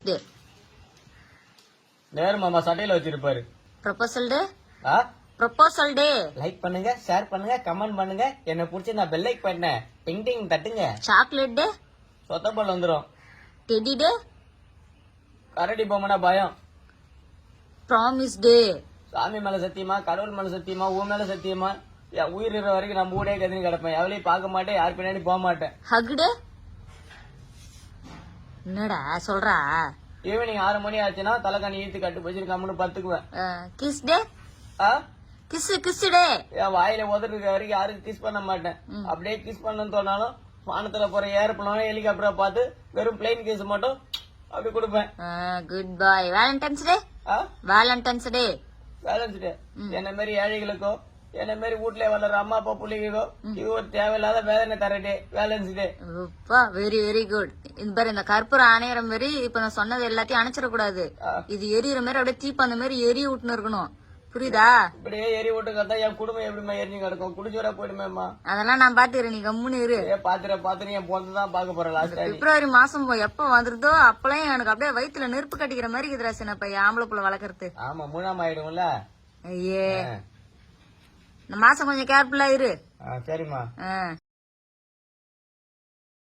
டே நேரு மாமா சட்டையில வச்சிருப்பாரு. ப்ரொபோசல் டே ஆ? ப்ரொபோசல் டே. லைக் பண்ணுங்க, ஷேர் பண்ணுங்க, கமெண்ட் பண்ணுங்க. என்ன பிடிச்சி நான் பெல் லைக் பண்ணேன். டிங் டிங் தட்டுங்க. Chocolate day. சொத்தப்பல் வந்துரும். Teddy day. கரடி பொம்மனா பயம். Promise day. சாமி மேல சத்தியமா, கடவுள் மேல சத்தியமா, உன் மேல சத்தியமா, என் உயிர் இருக்கிற வரைக்கும் நான் மூடே கதின்னு கிடப்பேன். எவளையும் பார்க்க மாட்டேன், யார் பின்னாடி போக மாட்டேன். ஹக் டே. என்னடா சொல்றா? ஈவினிங் 6 மணி ஆச்சுன்னா தலைக்காணி ஈத்து கட்டு வச்சிருக்காமனு பத்துக்குவேன். கிஸ் டே. ஆ? கிஸ் டே. என் வாயில உதறி இருக்க வரைக்கும் யாரும் கிஸ் பண்ண மாட்டேன். அப்படியே கிஸ் பண்ணணும்னு சொன்னாலும் வானத்துல போற ஏரோப்ளேன் ஹெலிகாப்டரை பார்த்து வெறும் பிளைன் கிஸ் மட்டும் அப்படி கொடுப்பேன். குட் பாய். வேலண்டைன்ஸ் டே. வேலண்டைன்ஸ் டே. வேலன்ஸ் டே. என்ன மாதிரி ஏழைகளுக்கோ என்ன மாதிரி வீட்டுல வளர்ற அம்மா அப்பா பிள்ளைகளுக்கோ இது ஒரு தேவையில்லாத வேதனை தர டே Valentine's Day. Very very good. இந்த பாரு, இந்த கற்பூரம் அணையிற மாதிரி இப்ப நான் சொன்னது எல்லாத்தையும் அணைச்சிடக்கூடாது. இது எரியுற மாதிரி அப்படியே தீப்பந்த மாதிரி எரிய விட்டுன்னு இருக்கணும். புரியுதா? இப்படியே எரி விட்டு கத்தா என் குடும்பம் எப்படிமா எரிஞ்சு கிடக்கும்? குடிச்சோரா போயிடுமேமா. அதெல்லாம் நான் பாத்துக்கிறேன், நீ கம்முன்னு இரு. பாத்துட்டு என் பொண்ணு பாக்க போறேன். லாஸ்ட் பிப்ரவரி மாசம் எப்ப வந்துருதோ அப்பெல்லாம் எனக்கு அப்படியே வயித்துல நெருப்பு கட்டிக்கிற மாதிரி இருக்குதுரா சின்ன பையன் ஆம்பளை புள்ள வளர்க்கறது. ஆமா, 3ஆம் ஆயிடும்ல. ஐயே, இந்த மாசம் கொஞ்சம் கேர்ஃபுல்லா இரு. சரிம்மா.